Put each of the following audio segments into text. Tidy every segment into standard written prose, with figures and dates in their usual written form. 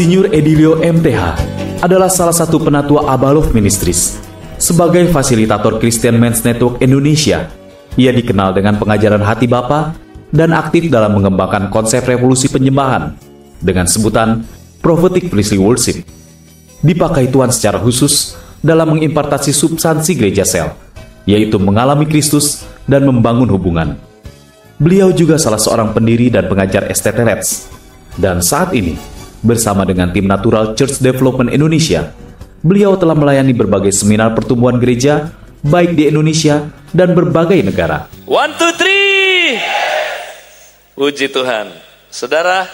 Insinyur Edilio MTH adalah salah satu penatua Abalov Ministries. Sebagai fasilitator Christian Men's Network Indonesia, ia dikenal dengan pengajaran hati Bapa dan aktif dalam mengembangkan konsep revolusi penyembahan dengan sebutan Prophetic Priestly Worship. Dipakai Tuhan secara khusus dalam mengimpartasi substansi gereja sel, yaitu mengalami Kristus dan membangun hubungan. Beliau juga salah seorang pendiri dan pengajar STT Reds. Dan saat ini, bersama dengan tim Natural Church Development Indonesia, beliau telah melayani berbagai seminar pertumbuhan gereja, baik di Indonesia dan berbagai negara. 1, 2, 3. Puji Tuhan. Saudara,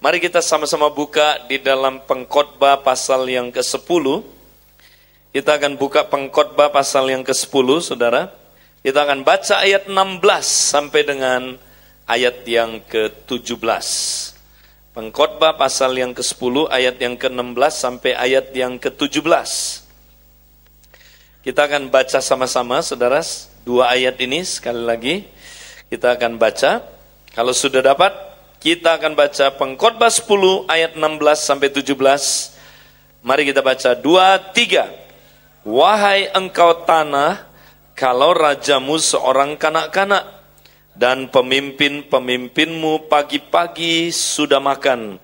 mari kita sama-sama buka di dalam Pengkhotbah pasal yang ke-10. Kita akan buka Pengkhotbah pasal yang ke-10, saudara. Kita akan baca ayat 16 sampai dengan ayat yang ke-17. Pengkhotbah pasal yang ke-10 ayat yang ke-16 sampai ayat yang ke-17. Kita akan baca sama-sama, saudara, dua ayat ini sekali lagi. Kita akan baca. Kalau sudah dapat, kita akan baca Pengkhotbah 10 ayat 16 sampai 17. Mari kita baca 2, 3. Wahai engkau tanah, kalau rajamu seorang kanak-kanak, dan pemimpin-pemimpinmu pagi-pagi sudah makan.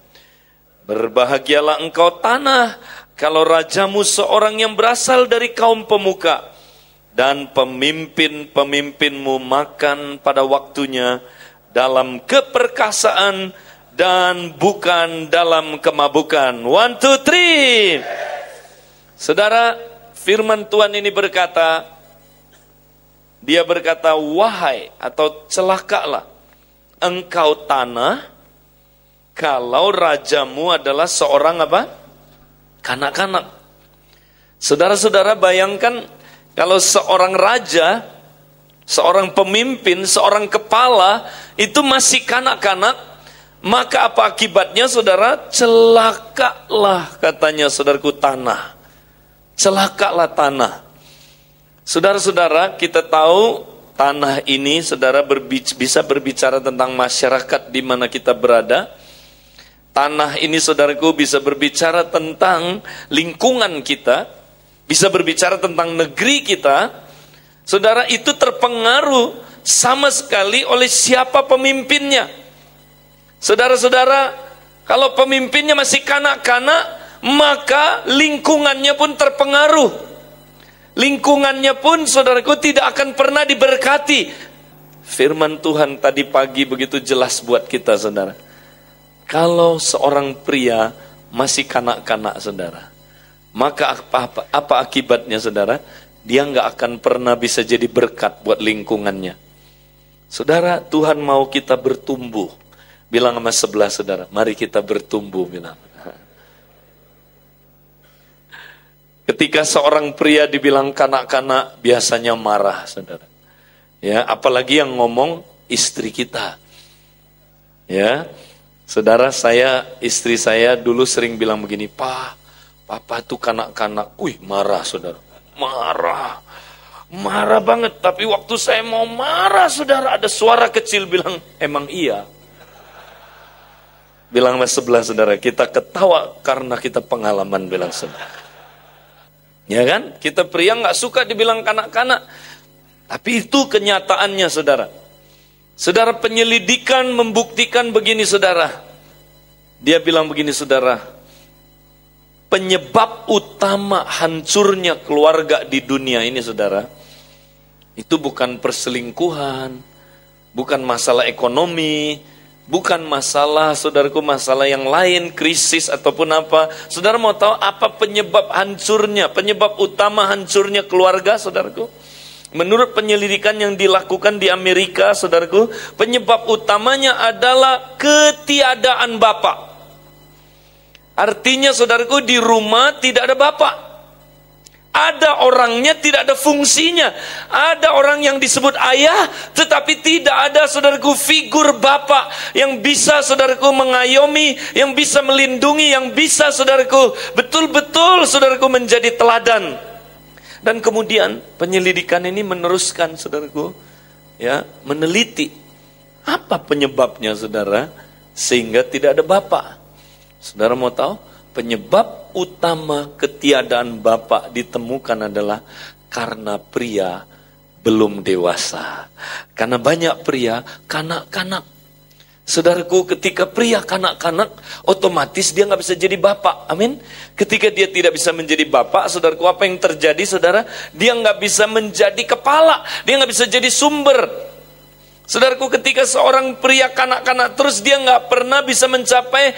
Berbahagialah engkau tanah, kalau rajamu seorang yang berasal dari kaum pemuka, dan pemimpin-pemimpinmu makan pada waktunya, dalam keperkasaan dan bukan dalam kemabukan. 1, 2, 3. Saudara, firman Tuhan ini berkata, dia berkata, wahai atau celakalah engkau tanah, kalau rajamu adalah seorang apa? Kanak-kanak. Saudara-saudara, bayangkan kalau seorang raja, seorang pemimpin, seorang kepala itu masih kanak-kanak, maka apa akibatnya, saudara? Celakalah, katanya saudaraku, tanah. Celakalah tanah. Saudara-saudara, kita tahu tanah ini, saudara, bisa berbicara tentang masyarakat di mana kita berada. Tanah ini, saudaraku, bisa berbicara tentang lingkungan kita, bisa berbicara tentang negeri kita. Saudara, itu terpengaruh sama sekali oleh siapa pemimpinnya. Saudara-saudara, kalau pemimpinnya masih kanak-kanak, maka lingkungannya pun terpengaruh. Lingkungannya pun, saudaraku, tidak akan pernah diberkati. Firman Tuhan tadi pagi begitu jelas buat kita, saudara. Kalau seorang pria masih kanak-kanak, saudara, maka apa akibatnya, saudara? Dia nggak akan pernah bisa jadi berkat buat lingkungannya. Saudara, Tuhan mau kita bertumbuh. Bilang sama sebelah, saudara, mari kita bertumbuh, bilang. Ketika seorang pria dibilang kanak-kanak, biasanya marah, saudara. Ya, apalagi yang ngomong istri kita. Ya, saudara, istri saya dulu sering bilang begini, Papa tuh kanak-kanak. Marah, saudara. Marah banget. Tapi waktu saya mau marah, saudara, ada suara kecil bilang, emang iya. Bilang sama sebelah, saudara, kita ketawa karena kita pengalaman, bilang saudara. Ya kan? Kita pria nggak suka dibilang kanak-kanak. Tapi itu kenyataannya, saudara. Saudara, penyelidikan membuktikan begini, saudara. Dia bilang begini, saudara. Penyebab utama hancurnya keluarga di dunia ini, saudara, itu bukan perselingkuhan, bukan masalah ekonomi, bukan masalah, saudaraku, masalah yang lain, krisis ataupun apa. Saudara mau tahu apa penyebab hancurnya, penyebab utama hancurnya keluarga, saudaraku? Menurut penyelidikan yang dilakukan di Amerika, saudaraku, penyebab utamanya adalah ketiadaan bapak. Artinya, saudaraku, di rumah tidak ada bapak. Ada orangnya, tidak ada fungsinya. Ada orang yang disebut ayah, tetapi tidak ada, saudaraku, figur bapak yang bisa, saudaraku, mengayomi, yang bisa melindungi, yang bisa, saudaraku, betul-betul, saudaraku, menjadi teladan. Dan kemudian penyelidikan ini meneruskan, saudaraku, ya, meneliti apa penyebabnya, saudara, sehingga tidak ada bapak. Saudara mau tahu? Penyebab utama ketiadaan bapa ditemukan adalah karena pria belum dewasa. Karena banyak pria kanak-kanak. Saudaraku, ketika pria kanak-kanak, otomatis dia nggak bisa jadi bapak. Amin. Ketika dia tidak bisa menjadi bapak, saudaraku, apa yang terjadi, saudara? Dia nggak bisa menjadi kepala, dia nggak bisa jadi sumber. Saudaraku, ketika seorang pria kanak-kanak terus, dia nggak pernah bisa mencapai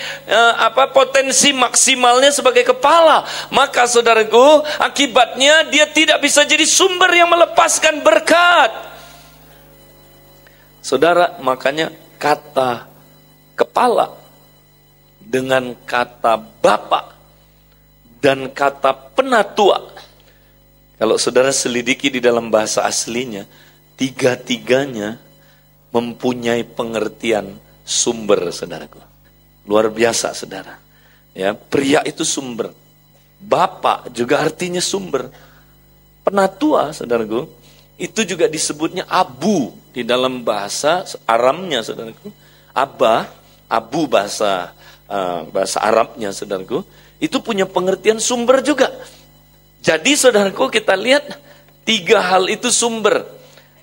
potensi maksimalnya sebagai kepala. Maka saudaraku, akibatnya dia tidak bisa jadi sumber yang melepaskan berkat. Saudara, makanya kata kepala dengan kata bapak dan kata penatua, kalau saudara selidiki di dalam bahasa aslinya, tiga-tiganya mempunyai pengertian sumber, saudaraku. Luar biasa, saudara. Ya, pria itu sumber. Bapak juga artinya sumber. Penatua, saudaraku, itu juga disebutnya abu di dalam bahasa Aramnya, saudaraku. Abah, abu bahasa Arabnya, saudaraku. Itu punya pengertian sumber juga. Jadi, saudaraku, kita lihat tiga hal itu sumber.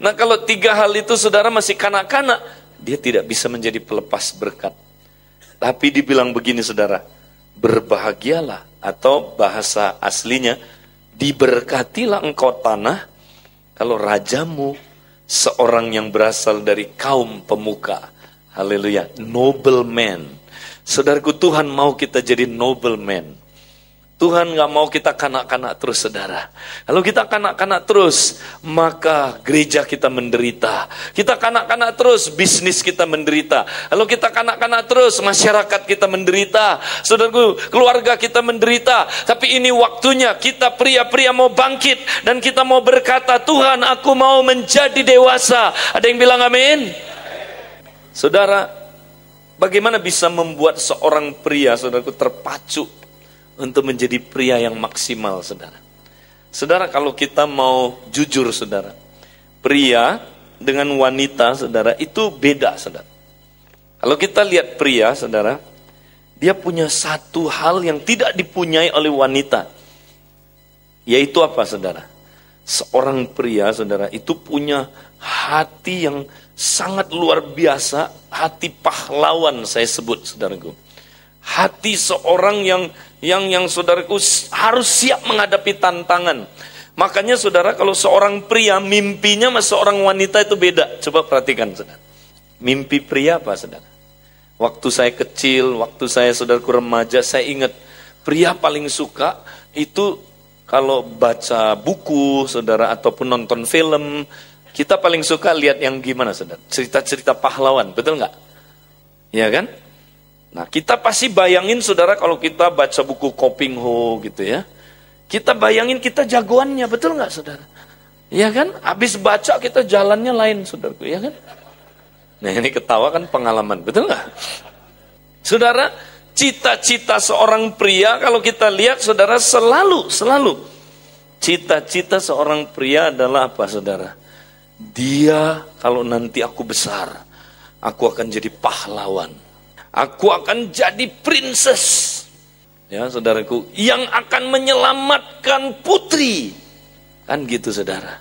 Nah, kalau tiga hal itu saudara masih kanak-kanak, dia tidak bisa menjadi pelepas berkat. Tapi dibilang begini, saudara, berbahagialah, atau bahasa aslinya, diberkatilah engkau tanah, kalau rajamu seorang yang berasal dari kaum pemuka. Haleluya, nobleman. Saudaraku, Tuhan mau kita jadi nobleman. Tuhan gak mau kita kanak-kanak terus, saudara. Kalau kita kanak-kanak terus, maka gereja kita menderita. Kita kanak-kanak terus, bisnis kita menderita. Kalau kita kanak-kanak terus, masyarakat kita menderita. Saudaraku, keluarga kita menderita. Tapi ini waktunya kita pria-pria mau bangkit. Dan kita mau berkata, Tuhan, aku mau menjadi dewasa. Ada yang bilang amin? Saudara, bagaimana bisa membuat seorang pria, saudaraku, terpacu untuk menjadi pria yang maksimal, saudara? Saudara, kalau kita mau jujur, saudara, pria dengan wanita, saudara, itu beda, saudara. Kalau kita lihat pria, saudara, dia punya satu hal yang tidak dipunyai oleh wanita. Yaitu apa, saudara? Seorang pria, saudara, itu punya hati yang sangat luar biasa, hati pahlawan saya sebut, saudaraku. Hati seorang yang saudaraku harus siap menghadapi tantangan. Makanya, saudara, kalau seorang pria mimpinya sama seorang wanita itu beda. Coba perhatikan, saudara. Mimpi pria apa, saudara? Waktu saya kecil, waktu saya, saudaraku, remaja, saya ingat pria paling suka itu kalau baca buku, saudara, ataupun nonton film, kita paling suka lihat yang gimana, saudara? Cerita-cerita pahlawan, betul nggak? Ya kan? Nah, kita pasti bayangin, saudara, kalau kita baca buku Koping Ho gitu ya, kita bayangin kita jagoannya, betul nggak, saudara? Ya kan? Habis baca kita jalannya lain, saudaraku, ya kan? Nah, ini ketawa kan pengalaman, betul nggak? Saudara, cita-cita seorang pria kalau kita lihat, saudara, selalu cita-cita seorang pria adalah apa, saudara? Dia, kalau nanti aku besar, aku akan jadi pahlawan. Aku akan jadi princess, ya, saudaraku, yang akan menyelamatkan putri. Kan gitu, saudara.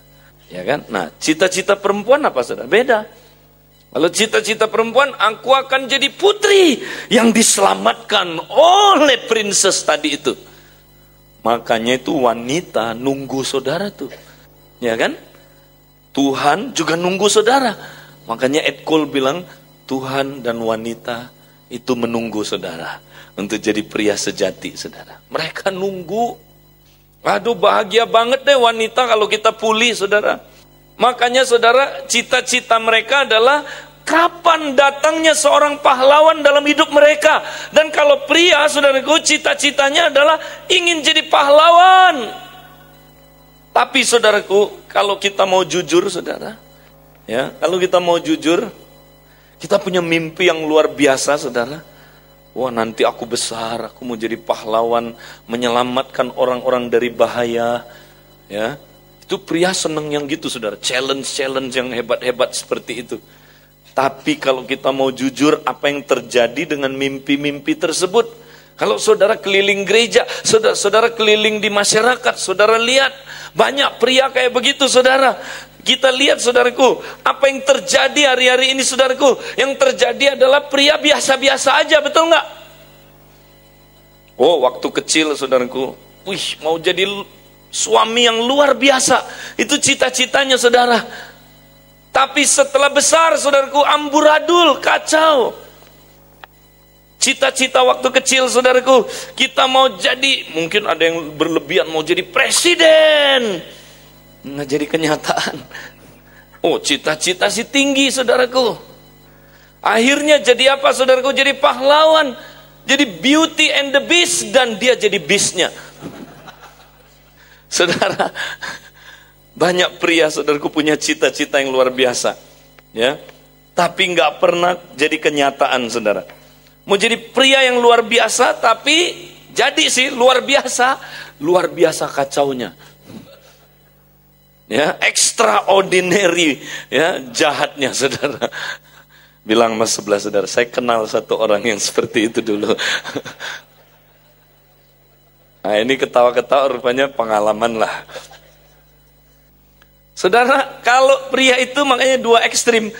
Ya kan? Nah, cita-cita perempuan apa, saudara? Beda. Kalau cita-cita perempuan, aku akan jadi putri yang diselamatkan oleh princess tadi itu. Makanya itu wanita nunggu saudara tuh. Ya kan? Tuhan juga nunggu saudara. Makanya Ed Cole bilang, Tuhan dan wanita itu menunggu saudara untuk jadi pria sejati, saudara. Mereka nunggu. Aduh, bahagia banget deh wanita kalau kita pulih, saudara. Makanya, saudara, cita-cita mereka adalah kapan datangnya seorang pahlawan dalam hidup mereka. Dan kalau pria, saudaraku, cita-citanya adalah ingin jadi pahlawan. Tapi, saudaraku, kalau kita mau jujur, saudara, ya, kalau kita mau jujur, kita punya mimpi yang luar biasa, saudara. Wah, nanti aku besar, aku mau jadi pahlawan, menyelamatkan orang-orang dari bahaya. Ya, itu pria seneng yang gitu, saudara. Challenge yang hebat-hebat seperti itu. Tapi kalau kita mau jujur, apa yang terjadi dengan mimpi-mimpi tersebut? Kalau saudara keliling gereja, saudara keliling di masyarakat, saudara lihat banyak pria kayak begitu, saudara. Kita lihat, saudaraku, apa yang terjadi hari-hari ini, saudaraku. Yang terjadi adalah pria biasa-biasa aja, betul nggak? Oh, waktu kecil, saudaraku, mau jadi suami yang luar biasa. Itu cita-citanya, saudara. Tapi setelah besar, saudaraku, amburadul, kacau. Cita-cita waktu kecil, saudaraku, kita mau jadi, mungkin ada yang berlebihan, mau jadi presiden. Nggak jadi kenyataan. Oh, cita-cita sih tinggi, saudaraku. Akhirnya jadi apa, saudaraku? Jadi pahlawan. Jadi Beauty and the Beast, dan dia jadi beastnya. Saudara, banyak pria, saudaraku, punya cita-cita yang luar biasa, ya. Tapi nggak pernah jadi kenyataan, saudara. Mau jadi pria yang luar biasa, tapi jadi sih luar biasa kacaunya. Ya, extraordinary, ya, jahatnya, saudara. Bilang mas sebelah saudara, saya kenal satu orang yang seperti itu dulu. Nah, ini ketawa-ketawa, rupanya pengalaman lah. Saudara, kalau pria itu makanya dua ekstrim.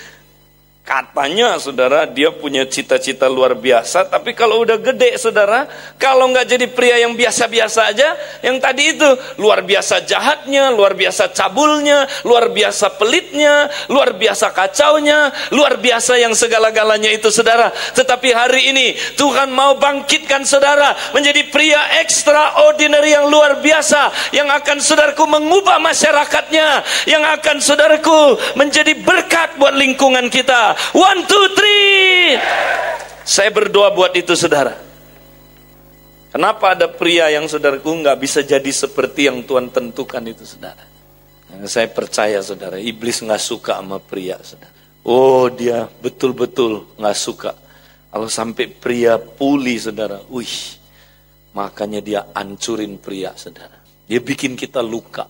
Katanya, saudara, dia punya cita-cita luar biasa, tapi kalau udah gede, saudara, kalau nggak jadi pria yang biasa-biasa aja, yang tadi itu, luar biasa jahatnya, luar biasa cabulnya, luar biasa pelitnya, luar biasa kacaunya, luar biasa yang segala-galanya itu, saudara. Tetapi hari ini, Tuhan mau bangkitkan saudara, menjadi pria extraordinary yang luar biasa, yang akan, saudaraku, mengubah masyarakatnya, yang akan, saudaraku, menjadi berkat buat lingkungan kita. 1, 2, 3. Saya berdoa buat itu, saudara. Kenapa ada pria yang, saudaraku, nggak bisa jadi seperti yang Tuhan tentukan itu, saudara? Saya percaya, saudara, iblis nggak suka sama pria, saudara. Oh, dia betul-betul nggak suka kalau sampai pria puli, saudara. Makanya dia hancurin pria, saudara. Dia bikin kita luka.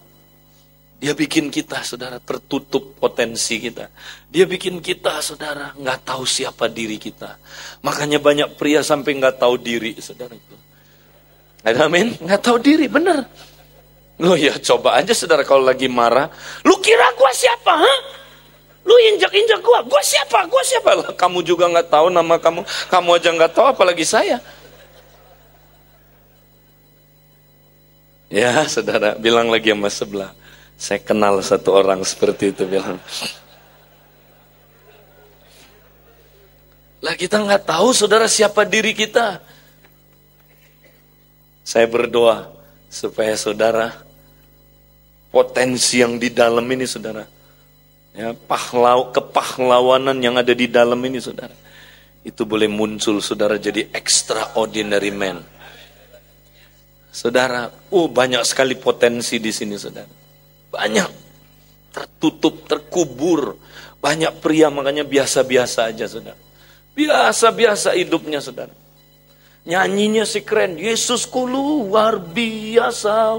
Dia bikin kita, saudara, tertutup potensi kita. Dia bikin kita, saudara, nggak tahu siapa diri kita. Makanya banyak pria sampai nggak tahu diri, saudara. Amin? Nggak tahu diri, bener. Loh ya, coba aja, saudara, kalau lagi marah. Lu kira gua siapa, ha? Lu injak-injak gua siapa? Gua siapa? Lah, kamu juga nggak tahu nama kamu. Kamu aja nggak tahu, apalagi saya. Ya, saudara, bilang lagi sama sebelah. Saya kenal satu orang seperti itu, bilang. Lah, kita nggak tahu, saudara, siapa diri kita. Saya berdoa supaya, saudara, potensi yang di dalam ini, saudara, ya, kepahlawanan yang ada di dalam ini, saudara, itu boleh muncul, saudara, jadi extraordinary man. Saudara, banyak sekali potensi di sini, saudara. Banyak tertutup, terkubur. Banyak pria makanya biasa-biasa aja, saudara. Biasa-biasa hidupnya, saudara. Nyanyinya sih keren. Yesusku luar biasa.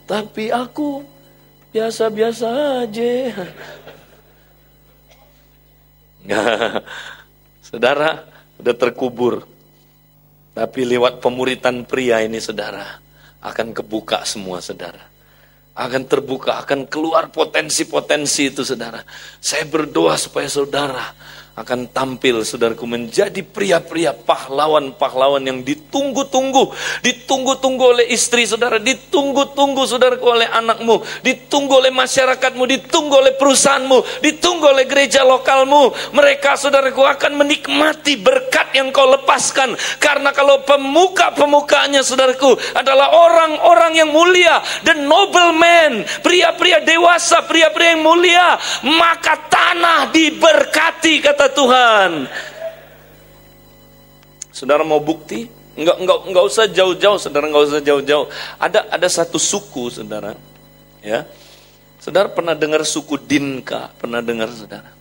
Tapi aku biasa-biasa aja. Saudara, udah terkubur. Tapi lewat pemuritan pria ini, saudara, akan kebuka semua, saudara. Akan terbuka, akan keluar potensi-potensi itu, saudara. Saya berdoa supaya saudara akan tampil, saudaraku, menjadi pria-pria pahlawan-pahlawan yang ditunggu-tunggu. Ditunggu-tunggu oleh istri, saudara. Ditunggu-tunggu, saudaraku, oleh anakmu. Ditunggu oleh masyarakatmu. Ditunggu oleh perusahaanmu. Ditunggu oleh gereja lokalmu. Mereka, saudaraku, akan menikmati berkat yang kau lepaskan. Karena kalau pemuka-pemukanya, saudaraku, adalah orang-orang yang mulia. The noble man. Pria-pria dewasa, pria-pria yang mulia. Maka tanah diberkati, kata Tuhan. Saudara mau bukti? Enggak usah jauh-jauh, saudara, enggak usah jauh-jauh. Ada satu suku, saudara, ya. Saudara pernah dengar suku Dinka? Pernah dengar, saudara?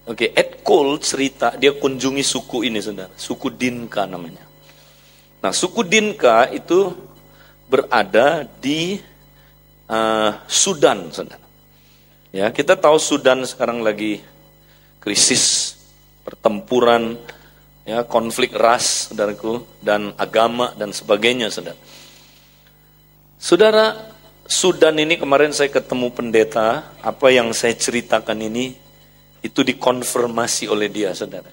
Oke, Ed Cole cerita dia kunjungi suku ini, saudara. Suku Dinka namanya. Nah, suku Dinka itu berada di Sudan, saudara. Ya, kita tahu Sudan sekarang lagi krisis, pertempuran, ya, konflik ras, saudaraku, dan agama dan sebagainya, saudara. Saudara, Sudan ini kemarin saya ketemu pendeta, apa yang saya ceritakan ini itu dikonfirmasi oleh dia, saudara.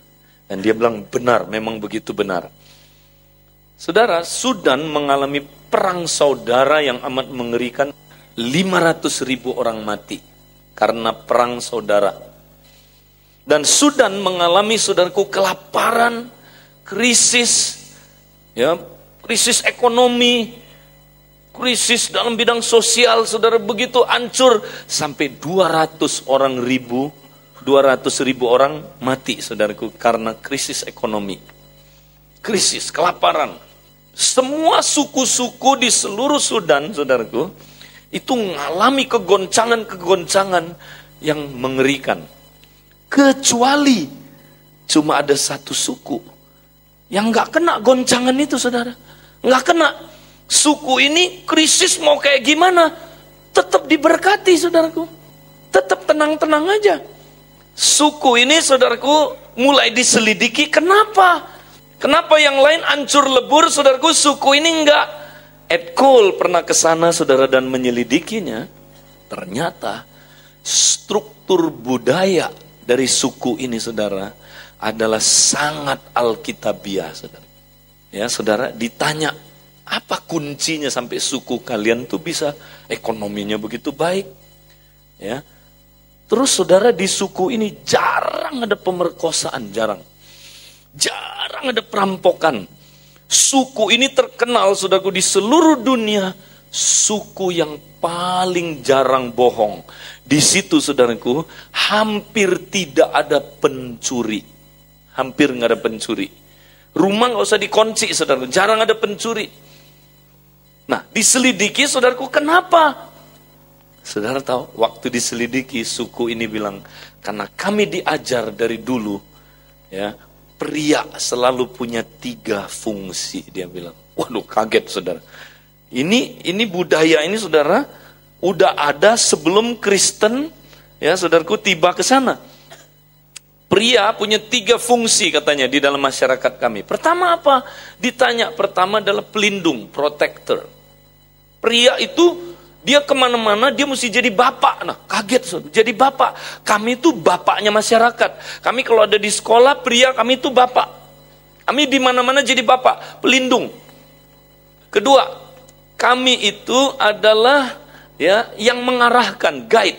Dan dia bilang benar, memang begitu benar. Saudara, Sudan mengalami perang saudara yang amat mengerikan. 500.000 orang mati karena perang saudara. Dan Sudan mengalami, saudaraku, kelaparan, krisis, ya, krisis ekonomi, krisis dalam bidang sosial, saudara, begitu hancur sampai 200.000 orang mati, saudaraku, karena krisis ekonomi, krisis, kelaparan. Semua suku-suku di seluruh Sudan, saudaraku, itu mengalami kegoncangan-kegoncangan yang mengerikan. Kecuali cuma ada satu suku yang nggak kena goncangan itu, saudara. Nggak kena. Suku ini krisis mau kayak gimana, tetap diberkati, saudaraku. Tetap tenang-tenang aja. Suku ini, saudaraku, mulai diselidiki. Kenapa? Kenapa yang lain hancur lebur, saudaraku, suku ini enggak? Ed Cole pernah ke sana, saudara, dan menyelidikinya. Ternyata struktur budaya dari suku ini, saudara, adalah sangat alkitabiah, saudara. Ya, saudara, ditanya, apa kuncinya sampai suku kalian tuh bisa ekonominya begitu baik? Ya. Terus, saudara, di suku ini jarang ada pemerkosaan, jarang ada perampokan. Suku ini terkenal, saudaraku, di seluruh dunia, suku yang paling jarang bohong. Di situ, saudaraku, hampir tidak ada pencuri. Hampir nggak ada pencuri. Rumah nggak usah dikunci, saudaraku, jarang ada pencuri. Nah, diselidiki, saudaraku, kenapa? Saudara tahu, waktu diselidiki, suku ini bilang, karena kami diajar dari dulu, ya, pria selalu punya 3 fungsi, dia bilang. Waduh, kaget, saudara. Ini budaya ini, saudara, udah ada sebelum Kristen, ya, saudaraku, tiba ke sana. Pria punya 3 fungsi, katanya, di dalam masyarakat kami. Pertama apa? Ditanya, pertama adalah pelindung, protector. Pria itu, dia kemana-mana, dia mesti jadi bapak. Nah, kaget, saudara. Jadi bapak. Kami itu bapaknya masyarakat. Kami kalau ada di sekolah, pria kami itu bapak. Kami di mana-mana jadi bapak, pelindung. Kedua, kami itu adalah, ya, yang mengarahkan, guide.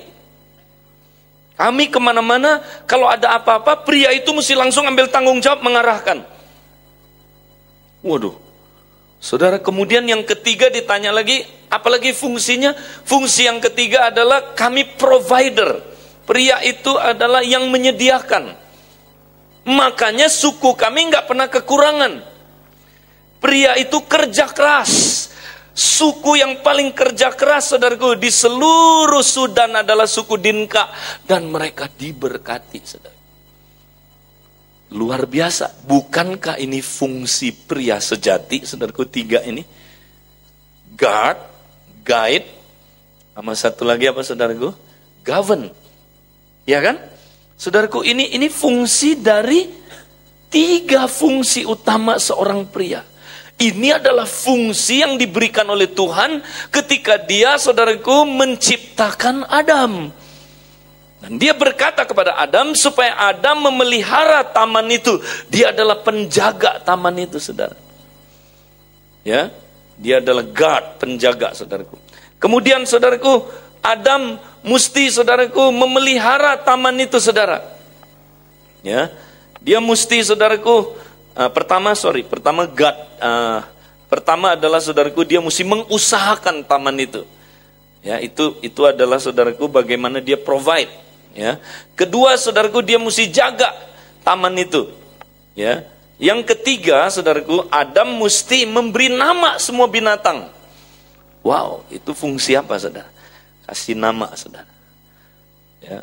Kami kemana-mana, kalau ada apa-apa, pria itu mesti langsung ambil tanggung jawab mengarahkan. Waduh. Saudara, kemudian yang ketiga ditanya lagi, apalagi fungsinya? Fungsi yang ketiga adalah kami provider. Pria itu adalah yang menyediakan. Makanya suku kami nggak pernah kekurangan. Pria itu kerja keras. Suku yang paling kerja keras, saudaraku, di seluruh Sudan adalah suku Dinka. Dan mereka diberkati, saudara. Luar biasa. Bukankah ini fungsi pria sejati, saudaraku, 3 ini? Guard, guide, sama satu lagi apa, saudaraku? Govern. Ya kan? Saudaraku, ini fungsi dari 3 fungsi utama seorang pria. Ini adalah fungsi yang diberikan oleh Tuhan ketika dia, saudaraku, menciptakan Adam. Dan dia berkata kepada Adam supaya Adam memelihara taman itu. Dia adalah penjaga taman itu, saudara. Ya, dia adalah guard, penjaga, saudaraku. Kemudian, saudaraku, Adam mesti, saudaraku, memelihara taman itu, saudara. Ya, dia mesti, saudaraku, pertama guard. Pertama adalah, saudaraku, dia mesti mengusahakan taman itu. Ya, itu adalah, saudaraku, bagaimana dia provide. Ya. Kedua, saudaraku, dia mesti jaga taman itu. Ya. Yang ketiga, saudaraku, Adam mesti memberi nama semua binatang. Wow, itu fungsi apa, saudara? Kasih nama, saudara. Ya.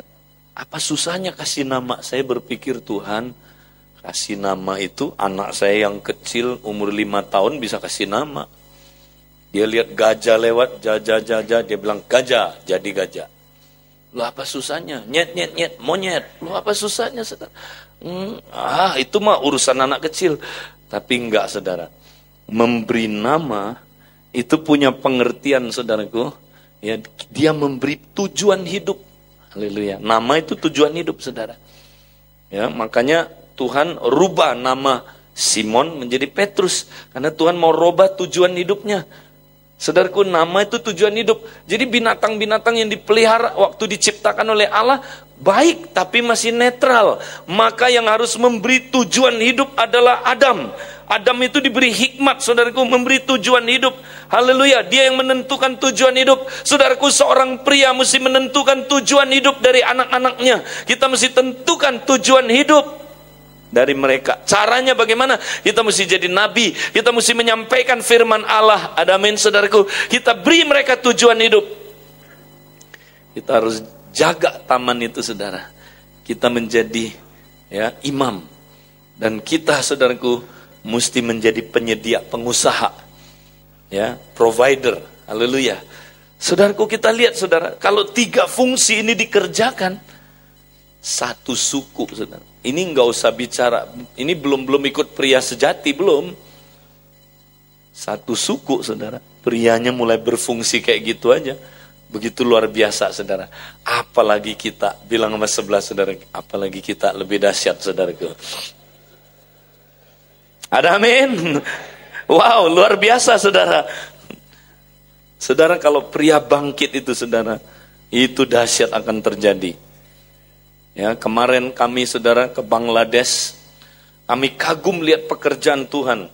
Apa susahnya kasih nama? Saya berpikir, Tuhan, kasih nama itu, anak saya yang kecil umur 5 tahun bisa kasih nama. Dia lihat gajah lewat, dia bilang gajah, jadi gajah. Loh, apa susahnya? Nyet, monyet. Loh, apa susahnya, saudara? Itu mah urusan anak kecil. Tapi enggak, saudara. Memberi nama itu punya pengertian, saudaraku. Ya, dia memberi tujuan hidup. Haleluya. Nama itu tujuan hidup, saudara. Ya, makanya Tuhan rubah nama Simon menjadi Petrus. Karena Tuhan mau rubah tujuan hidupnya. Saudaraku, nama itu tujuan hidup. Jadi binatang-binatang yang dipelihara waktu diciptakan oleh Allah baik tapi masih netral. Maka yang harus memberi tujuan hidup adalah Adam. Adam itu diberi hikmat, saudaraku, memberi tujuan hidup. Haleluya, dia yang menentukan tujuan hidup. Saudaraku, seorang pria mesti menentukan tujuan hidup dari anak-anaknya. Kita mesti tentukan tujuan hidup dari mereka. Caranya bagaimana? Kita mesti jadi nabi. Kita mesti menyampaikan firman Allah. Ada amin, saudaraku. Kita beri mereka tujuan hidup. Kita harus jaga taman itu, saudara. Kita menjadi imam. Dan kita, saudaraku, mesti menjadi penyedia, pengusaha, provider. Haleluya. Saudaraku, kita lihat, saudara, kalau 3 fungsi ini dikerjakan, satu suku, saudara. Ini nggak usah bicara, ini belum ikut pria sejati, belum. Satu suku, saudara. Prianya mulai berfungsi kayak gitu aja. Begitu luar biasa, saudara. Apalagi kita, bilang sama sebelah, saudara, apalagi kita lebih dahsyat, saudaraku. Ada amin. Wow, luar biasa, saudara. Saudara, kalau pria bangkit itu, saudara, itu dahsyat akan terjadi. Ya, kemarin kami, saudara, ke Bangladesh. Kami kagum lihat pekerjaan Tuhan.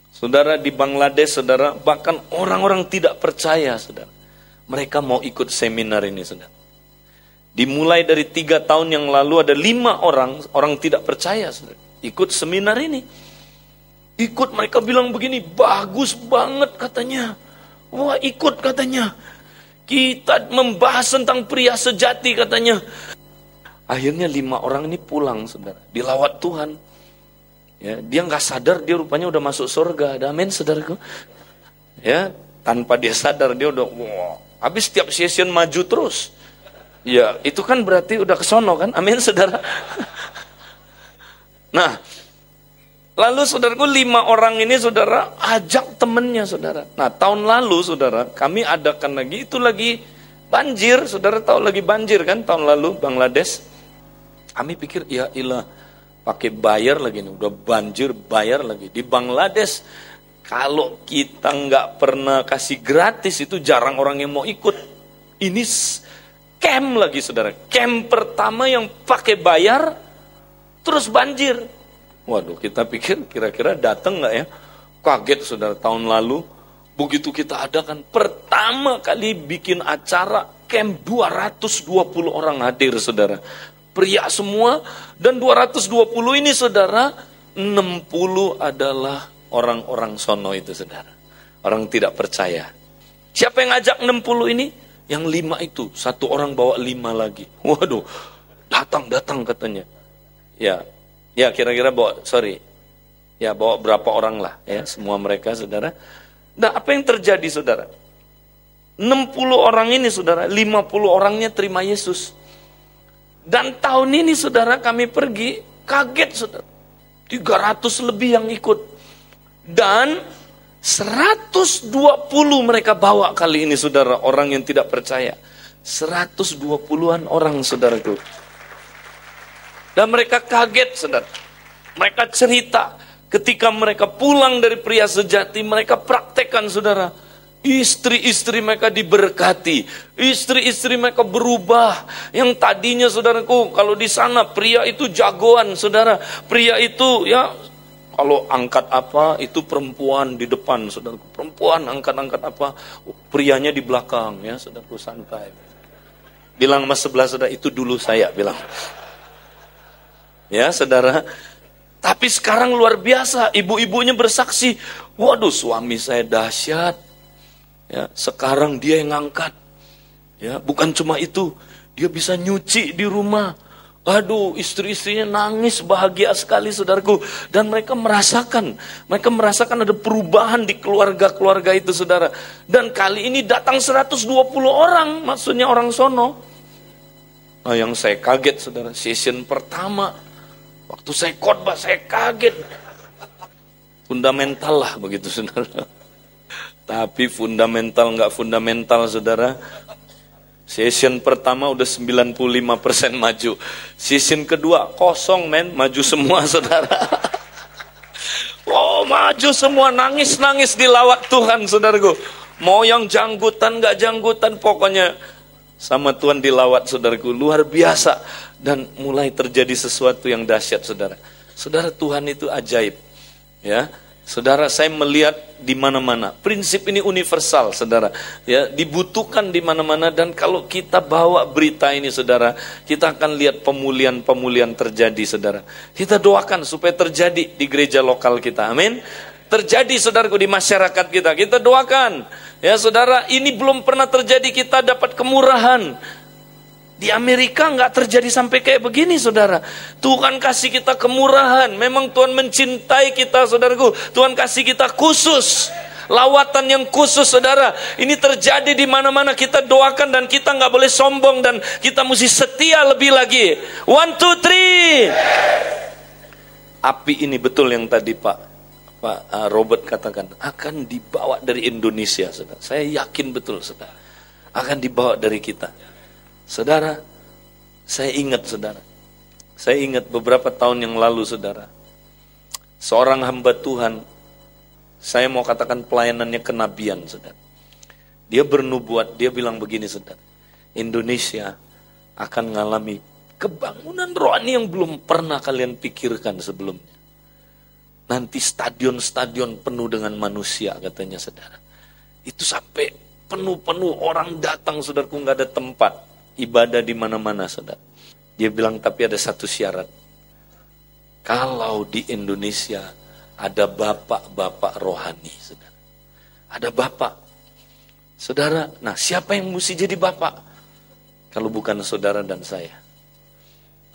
Saudara, di Bangladesh, saudara, bahkan orang-orang tidak percaya, saudara. Mereka mau ikut seminar ini, saudara. Dimulai dari 3 tahun yang lalu ada 5 orang tidak percaya, saudara, ikut seminar ini. Ikut, mereka bilang begini, bagus banget katanya. Wah, ikut katanya. Kita membahas tentang pria sejati katanya. Akhirnya 5 orang ini pulang, saudara. Dilawat Tuhan. Ya, dia nggak sadar, dia rupanya udah masuk surga. Ada amin, saudaraku. Ya, tanpa dia sadar, dia udah, habis setiap session maju terus. Ya, itu kan berarti udah kesono kan. Amin, saudara. Nah, lalu, saudaraku, 5 orang ini, saudara, ajak temennya, saudara. Nah, tahun lalu, saudara, kami adakan lagi, itu lagi banjir, saudara tahu lagi banjir kan, tahun lalu, Bangladesh. Kami pikir, ya ilah, pakai bayar lagi nih, udah banjir, bayar lagi. Di Bangladesh, kalau kita nggak pernah kasih gratis, itu jarang orang yang mau ikut. Ini camp lagi, saudara. Camp pertama yang pakai bayar, terus banjir. Waduh, kita pikir kira-kira datang nggak ya? Kaget, saudara, tahun lalu begitu kita adakan pertama kali bikin acara camp, 220 orang hadir, saudara. Pria semua, dan 220 ini, saudara, 60 adalah orang-orang sono itu, saudara. Orang tidak percaya. Siapa yang ngajak 60 ini? Yang 5 itu, 1 orang bawa 5 lagi. Waduh, datang katanya. Ya, kira-kira bawa berapa orang lah, ya, semua mereka, saudara. Nah, apa yang terjadi, saudara? 60 orang ini, saudara, 50 orangnya terima Yesus. Dan tahun ini, saudara, kami pergi, kaget, saudara. 300 lebih yang ikut. Dan 120 mereka bawa kali ini, saudara, orang yang tidak percaya. 120-an orang, saudaraku. Dan mereka kaget, saudara. Mereka cerita, ketika mereka pulang dari pria sejati, mereka praktekkan, saudara. Istri-istri mereka diberkati. Istri-istri mereka berubah. Yang tadinya, saudaraku, kalau di sana pria itu jagoan, saudara. Pria itu, ya, kalau angkat apa, itu perempuan di depan, saudaraku. Perempuan angkat-angkat apa, prianya di belakang, ya, saudaraku, santai. Bilang sama sebelah, saudara, itu dulu saya, bilang. Ya, saudara. Tapi sekarang luar biasa, ibu-ibunya bersaksi, waduh, suami saya dahsyat. Ya, sekarang dia yang ngangkat. Ya, bukan cuma itu, dia bisa nyuci di rumah. Aduh, istri-istrinya nangis bahagia sekali, saudaraku. Dan mereka merasakan ada perubahan di keluarga-keluarga itu, saudara. Dan kali ini datang 120 orang, maksudnya orang sono. Nah, yang saya kaget, saudara, session pertama Waktu saya khotbah saya kaget. Fundamental lah begitu saudara. Tapi fundamental nggak fundamental saudara. Session pertama udah 95% maju. Session kedua kosong men, maju semua saudara. Oh maju semua, nangis-nangis dilawat Tuhan saudaraku. Mau yang janggutan nggak janggutan, pokoknya sama Tuhan dilawat saudaraku, luar biasa. Dan mulai terjadi sesuatu yang dahsyat saudara. Saudara, Tuhan itu ajaib. Ya, saudara, saya melihat di mana-mana. Prinsip ini universal, saudara. Ya, dibutuhkan di mana-mana, dan kalau kita bawa berita ini, saudara, kita akan lihat pemulihan-pemulihan terjadi, saudara. Kita doakan supaya terjadi di gereja lokal kita. Amin. Terjadi, saudaraku, di masyarakat kita. Kita doakan. Ya, saudara, ini belum pernah terjadi, kita dapat kemurahan. Di Amerika nggak terjadi sampai kayak begini, saudara. Tuhan kasih kita kemurahan. Memang Tuhan mencintai kita, saudaraku. Tuhan kasih kita khusus, lawatan yang khusus, saudara. Ini terjadi di mana-mana. Kita doakan dan kita nggak boleh sombong dan kita mesti setia lebih lagi. 1, 2, 3. Api ini betul yang tadi Pak Robert katakan akan dibawa dari Indonesia, saudara. Saya yakin betul, saudara. Akan dibawa dari kita. Saudara, saya ingat beberapa tahun yang lalu, saudara, seorang hamba Tuhan, saya mau katakan pelayanannya kenabian, saudara. Dia bernubuat, dia bilang begini, saudara, Indonesia akan mengalami kebangunan rohani yang belum pernah kalian pikirkan sebelumnya. Nanti stadion-stadion penuh dengan manusia, katanya, saudara. Itu sampai penuh-penuh orang datang, saudaraku, nggak ada tempat. Ibadah di mana-mana, saudara. Dia bilang, tapi ada satu syarat. Kalau di Indonesia ada bapak-bapak rohani, saudara. Ada bapak. Saudara, nah siapa yang mesti jadi bapak? Kalau bukan saudara dan saya.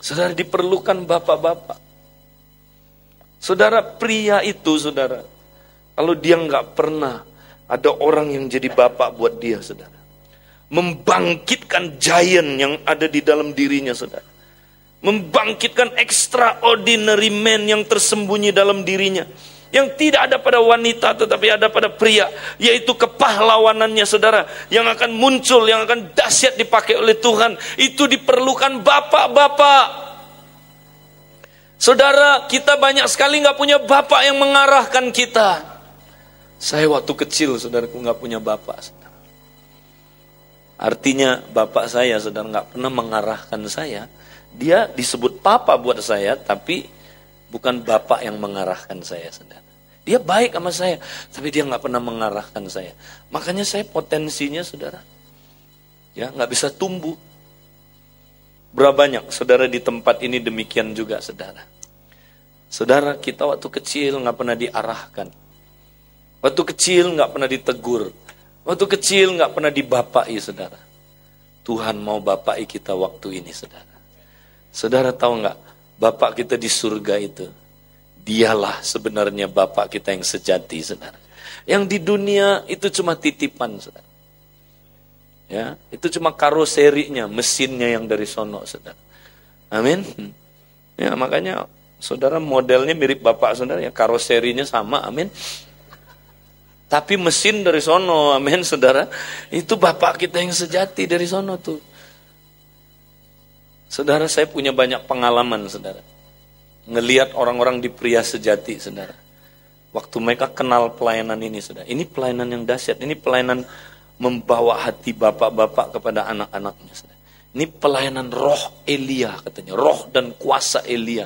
Saudara, diperlukan bapak-bapak. Saudara, pria itu, saudara, kalau dia nggak pernah ada orang yang jadi bapak buat dia, saudara. Membangkitkan giant yang ada di dalam dirinya, saudara. Membangkitkan extraordinary man yang tersembunyi dalam dirinya. Yang tidak ada pada wanita tetapi ada pada pria. Yaitu kepahlawanannya, saudara. Yang akan muncul, yang akan dahsyat dipakai oleh Tuhan. Itu diperlukan bapak-bapak. Saudara, kita banyak sekali gak punya bapak yang mengarahkan kita. Saya waktu kecil, saudaraku, gak punya bapak, saudara. Artinya bapak saya, saudara, nggak pernah mengarahkan saya. Dia disebut papa buat saya, tapi bukan bapak yang mengarahkan saya, saudara. Dia baik sama saya, tapi dia nggak pernah mengarahkan saya. Makanya saya potensinya, saudara, ya nggak bisa tumbuh. Berapa banyak saudara di tempat ini demikian juga, saudara. Saudara, kita waktu kecil nggak pernah diarahkan. Waktu kecil nggak pernah ditegur. Waktu kecil nggak pernah dibapai, saudara. Tuhan mau bapai kita waktu ini, saudara. Saudara tahu nggak, bapak kita di surga itu, dialah sebenarnya bapak kita yang sejati, saudara. Yang di dunia itu cuma titipan, saudara. Ya, itu cuma karoserinya, mesinnya yang dari sono, saudara. Amin. Ya, makanya saudara modelnya mirip bapak saudara, ya karoserinya sama, amin. Tapi mesin dari sono, amin, saudara. Itu bapak kita yang sejati dari sono tuh. Saudara, saya punya banyak pengalaman, saudara. Ngelihat orang-orang di pria sejati, saudara. Waktu mereka kenal pelayanan ini, saudara. Ini pelayanan yang dahsyat. Ini pelayanan membawa hati bapak-bapak kepada anak-anaknya, saudara. Ini pelayanan roh Elia, katanya. Roh dan kuasa Elia.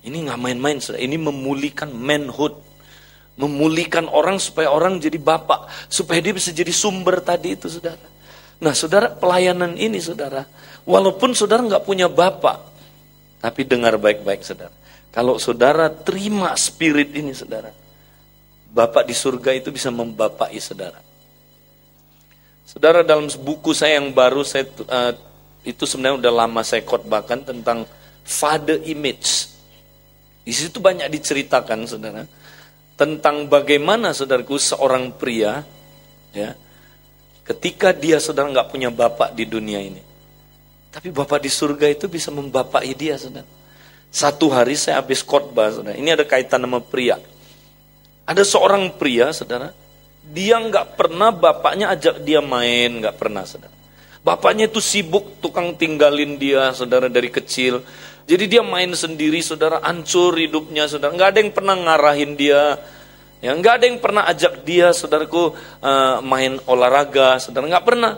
Ini nggak main-main, saudara. Ini memulihkan manhood. Memulihkan orang supaya orang jadi bapak. Supaya dia bisa jadi sumber tadi itu, saudara. Nah, saudara, pelayanan ini, saudara. Walaupun saudara nggak punya bapak. Tapi dengar baik-baik, saudara. Kalau saudara terima spirit ini, saudara. Bapak di surga itu bisa membapai saudara. Saudara, dalam buku saya yang baru, itu sebenarnya udah lama saya khotbahkan tentang Father Image. Di situ banyak diceritakan, saudara. Tentang bagaimana, saudaraku, seorang pria, ya, ketika dia, saudara, nggak punya bapak di dunia ini, tapi bapak di surga itu bisa membapai dia, saudara. Satu hari saya habis khotbah, saudara. Ini ada kaitan sama pria. Ada seorang pria, saudara. Dia nggak pernah bapaknya ajak dia main, nggak pernah, saudara. Bapaknya itu sibuk, tukang tinggalin dia, saudara, dari kecil. Jadi dia main sendiri, saudara, hancur hidupnya, saudara. Nggak ada yang pernah ngarahin dia. Ya, nggak ada yang pernah ajak dia, saudaraku, main olahraga, saudara. Nggak pernah.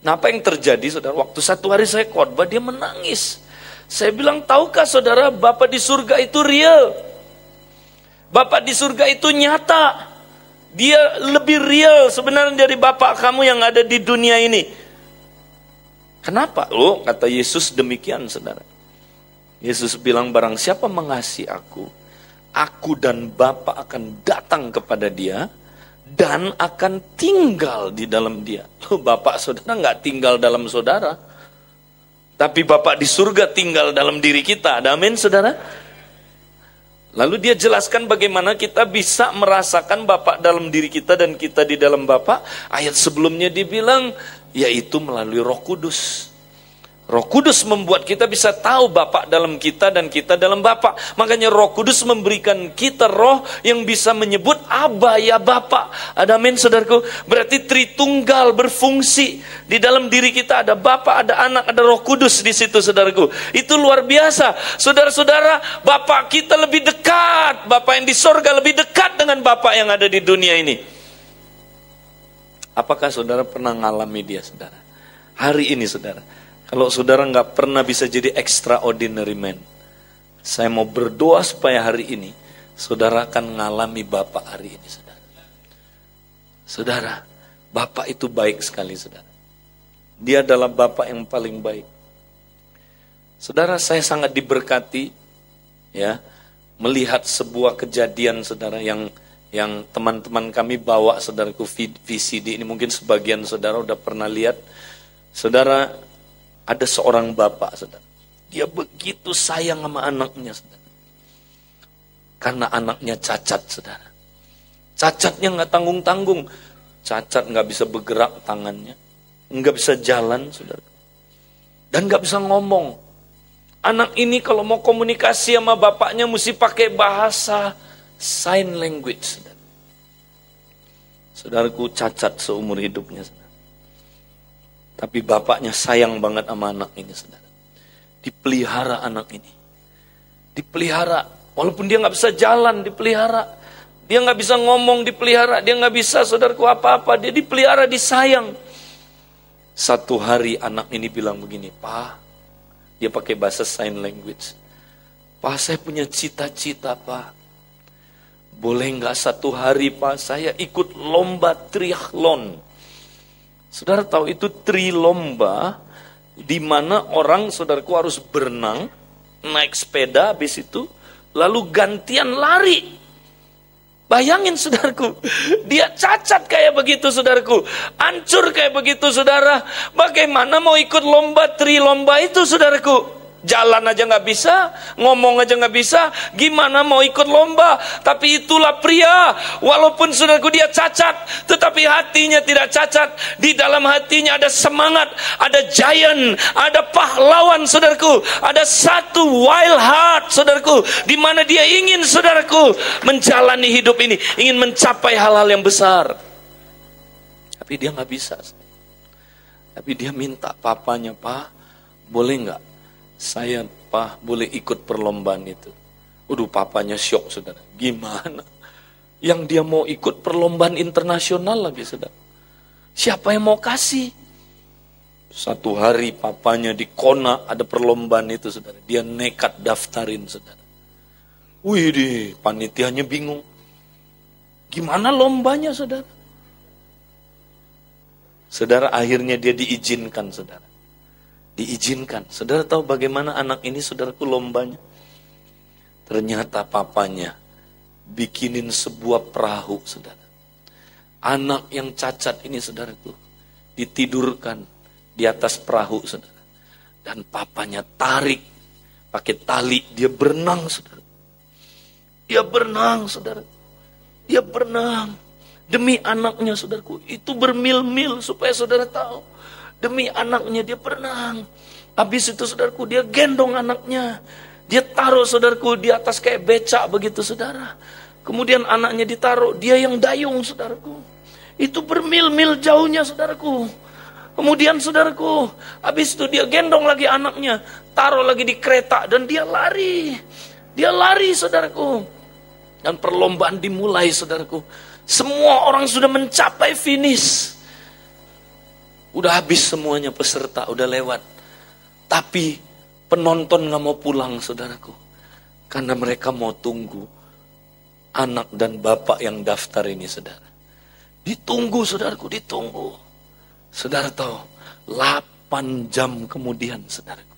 Nah, apa yang terjadi, saudara? Waktu satu hari saya khotbah, dia menangis. Saya bilang, tahukah saudara, Bapak di surga itu real. Bapak di surga itu nyata. Dia lebih real sebenarnya dari Bapak kamu yang ada di dunia ini. Kenapa? Oh, kata Yesus demikian, saudara. Yesus bilang, barang siapa mengasihi aku dan Bapa akan datang kepada dia dan akan tinggal di dalam dia. Loh, Bapak saudara nggak tinggal dalam saudara. Tapi Bapak di surga tinggal dalam diri kita. Ada amin, saudara? Lalu dia jelaskan bagaimana kita bisa merasakan Bapak dalam diri kita dan kita di dalam Bapak. Ayat sebelumnya dibilang, yaitu melalui Roh Kudus. Roh Kudus membuat kita bisa tahu Bapak dalam kita dan kita dalam Bapak. Makanya Roh Kudus memberikan kita roh yang bisa menyebut Aba ya Bapak. Ada amin, saudaraku? Berarti Tritunggal berfungsi. Di dalam diri kita ada Bapak, ada Anak, ada Roh Kudus di situ, saudaraku. Itu luar biasa. Saudara-saudara, Bapak kita lebih dekat. Bapak yang di sorga lebih dekat dengan Bapak yang ada di dunia ini. Apakah saudara pernah ngalami dia, saudara? Hari ini, saudara. Kalau saudara nggak pernah bisa jadi extraordinary man, saya mau berdoa supaya hari ini saudara akan ngalami Bapak hari ini, saudara. Saudara, Bapak itu baik sekali, saudara. Dia adalah Bapak yang paling baik. Saudara, saya sangat diberkati, ya, melihat sebuah kejadian, saudara, yang teman-teman kami bawa, saudaraku, VCD ini mungkin sebagian saudara udah pernah lihat, saudara. Ada seorang bapak, saudara. Dia begitu sayang sama anaknya, saudara. Karena anaknya cacat, saudara. Cacatnya nggak tanggung-tanggung. Cacat nggak bisa bergerak tangannya, nggak bisa jalan, saudara. Dan nggak bisa ngomong. Anak ini kalau mau komunikasi sama bapaknya mesti pakai bahasa sign language, saudara. Saudaraku, cacat seumur hidupnya, saudara. Tapi bapaknya sayang banget sama anak ini, saudara. Dipelihara anak ini. Dipelihara. Walaupun dia nggak bisa jalan, dipelihara. Dia nggak bisa ngomong, dipelihara. Dia nggak bisa, saudaraku, apa-apa. Dia dipelihara, disayang. Satu hari anak ini bilang begini, Pak. Dia pakai bahasa sign language. Pak, saya punya cita-cita, Pak. Boleh nggak satu hari, Pak, saya ikut lomba triathlon. Saudara tahu itu trilomba, di mana orang, saudaraku, harus berenang, naik sepeda, habis itu, lalu gantian lari. Bayangin, saudaraku, dia cacat kayak begitu, saudaraku, hancur kayak begitu, saudara. Bagaimana mau ikut lomba trilomba itu, saudaraku? Jalan aja nggak bisa, ngomong aja nggak bisa, gimana mau ikut lomba? Tapi itulah pria, walaupun saudaraku dia cacat, tetapi hatinya tidak cacat. Di dalam hatinya ada semangat, ada giant, ada pahlawan, saudaraku. Ada satu wild heart, saudaraku, di mana dia ingin, saudaraku, menjalani hidup ini, ingin mencapai hal-hal yang besar. Tapi dia nggak bisa. Tapi dia minta papanya, Pak, boleh nggak? Saya, Pak, boleh ikut perlombaan itu. Waduh, papanya syok, saudara. Gimana? Yang dia mau ikut perlombaan internasional lagi, saudara. Siapa yang mau kasih? Satu hari papanya di Kona ada perlombaan itu, saudara. Dia nekat daftarin, saudara. Wih, panitianya bingung. Gimana lombanya, saudara? Saudara, akhirnya dia diizinkan, saudara. Diizinkan. Saudara tahu bagaimana anak ini, saudaraku, lombanya? Ternyata papanya bikinin sebuah perahu, saudara. Anak yang cacat ini, saudaraku, ditidurkan di atas perahu, saudara. Dan papanya tarik pakai tali, dia berenang, saudara. Dia berenang, saudara. Dia berenang demi anaknya, saudaraku. Itu bermil-mil supaya saudara tahu. Demi anaknya dia berenang. Habis itu saudaraku, dia gendong anaknya. Dia taruh saudaraku di atas kayak becak begitu saudara. Kemudian anaknya ditaruh, dia yang dayung saudaraku. Itu bermil-mil jauhnya saudaraku. Kemudian saudaraku, habis itu dia gendong lagi anaknya, taruh lagi di kereta dan dia lari. Dia lari saudaraku. Dan perlombaan dimulai saudaraku. Semua orang sudah mencapai finish. Udah habis semuanya peserta, udah lewat. Tapi penonton gak mau pulang saudaraku. Karena mereka mau tunggu anak dan bapak yang daftar ini saudara. Ditunggu saudaraku, ditunggu. Saudara tahu, 8 jam kemudian saudaraku.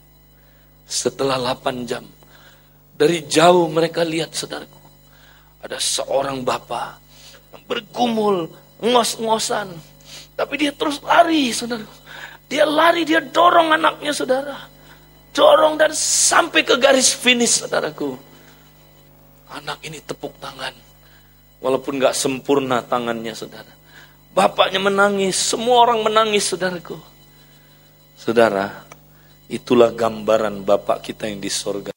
Setelah 8 jam, dari jauh mereka lihat saudaraku. Ada seorang bapak yang bergumul, ngos-ngosan. Tapi dia terus lari saudaraku. Dia lari, dia dorong anaknya saudara. Dorong dan sampai ke garis finish saudaraku. Anak ini tepuk tangan. Walaupun gak sempurna tangannya saudara. Bapaknya menangis, semua orang menangis saudaraku. Saudara, itulah gambaran Bapak kita yang di sorga.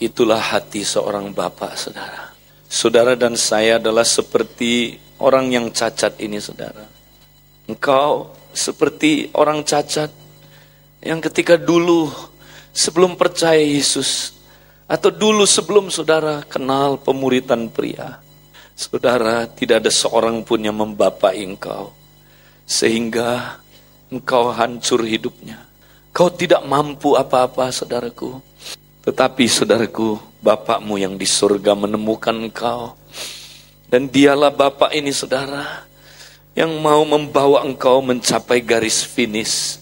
Itulah hati seorang bapak saudara. Saudara dan saya adalah seperti orang yang cacat ini saudara. Engkau seperti orang cacat yang ketika dulu sebelum percaya Yesus, atau dulu sebelum saudara kenal pemuritan pria, saudara tidak ada seorang pun yang membapai engkau, sehingga engkau hancur hidupnya. Kau tidak mampu apa-apa saudaraku. Tetapi saudaraku, Bapakmu yang di surga menemukan engkau. Dan dialah Bapak ini saudara, yang mau membawa engkau mencapai garis finish.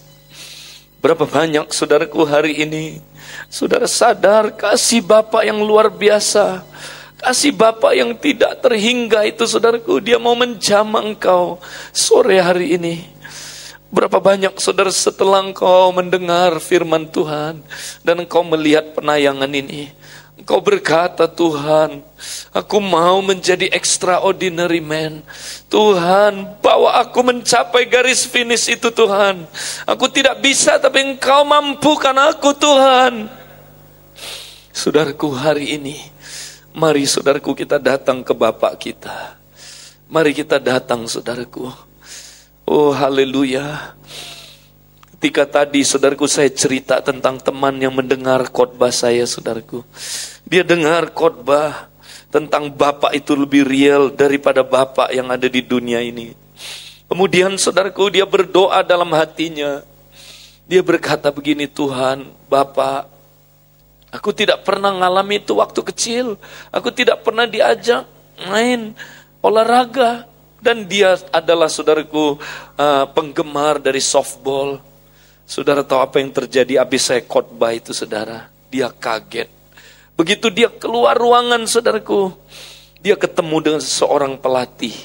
Berapa banyak saudaraku hari ini, saudara sadar kasih Bapa yang luar biasa, kasih Bapa yang tidak terhingga itu saudaraku, dia mau menjamah engkau sore hari ini. Berapa banyak saudara setelah engkau mendengar firman Tuhan dan engkau melihat penayangan ini, engkau berkata, Tuhan, aku mau menjadi extraordinary man. Tuhan, bawa aku mencapai garis finish itu Tuhan. Aku tidak bisa, tapi engkau mampukan aku Tuhan. Saudaraku, hari ini, mari saudaraku kita datang ke Bapak kita. Mari kita datang saudaraku. Oh haleluya. Ketika tadi saudaraku saya cerita tentang teman yang mendengar khotbah saya saudaraku. Dia dengar khotbah tentang Bapak itu lebih real daripada Bapak yang ada di dunia ini. Kemudian saudaraku dia berdoa dalam hatinya. Dia berkata begini, Tuhan, Bapak, aku tidak pernah ngalami itu waktu kecil. Aku tidak pernah diajak main olahraga. Dan dia adalah saudaraku penggemar dari softball. Saudara tahu apa yang terjadi habis saya khotbah itu saudara? Dia kaget. Begitu dia keluar ruangan saudaraku, dia ketemu dengan seorang pelatih.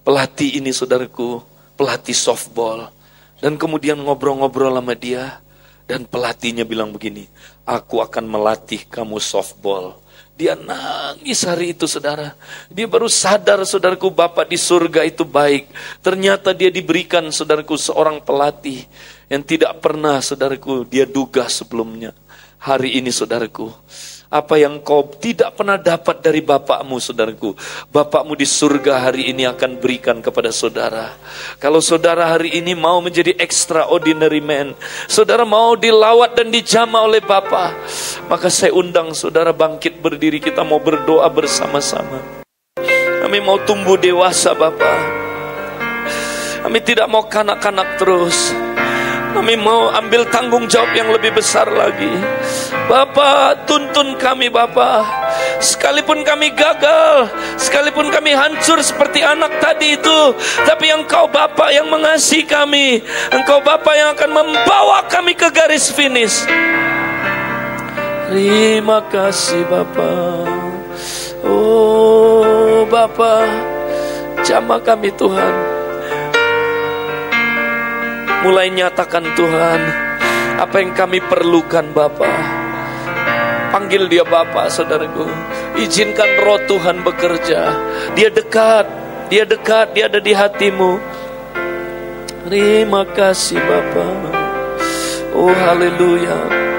Pelatih ini saudaraku, pelatih softball. Dan kemudian ngobrol-ngobrol sama dia. Dan pelatihnya bilang begini, aku akan melatih kamu softball. Dia nangis hari itu saudara. Dia baru sadar saudaraku Bapak di surga itu baik. Ternyata dia diberikan saudaraku seorang pelatih yang tidak pernah saudaraku dia duga sebelumnya. Hari ini saudaraku, apa yang kau tidak pernah dapat dari Bapakmu saudaraku, Bapakmu di surga hari ini akan berikan kepada saudara. Kalau saudara hari ini mau menjadi extraordinary man, saudara mau dilawat dan dijamah oleh Bapa, maka saya undang saudara bangkit berdiri, kita mau berdoa bersama-sama. Kami mau tumbuh dewasa Bapa. Kami tidak mau kanak-kanak terus. Kami mau ambil tanggung jawab yang lebih besar lagi. Bapa, tuntun kami Bapa. Sekalipun kami gagal, sekalipun kami hancur seperti anak tadi itu, tapi Engkau Bapa yang mengasihi kami. Engkau Bapa yang akan membawa kami ke garis finish. Terima kasih Bapa. Oh Bapa, jamah kami Tuhan. Mulai nyatakan Tuhan apa yang kami perlukan Bapa. Panggil dia Bapa saudaraku. Izinkan roh Tuhan bekerja. Dia dekat, dia dekat, dia ada di hatimu. Terima kasih Bapa. Oh haleluya.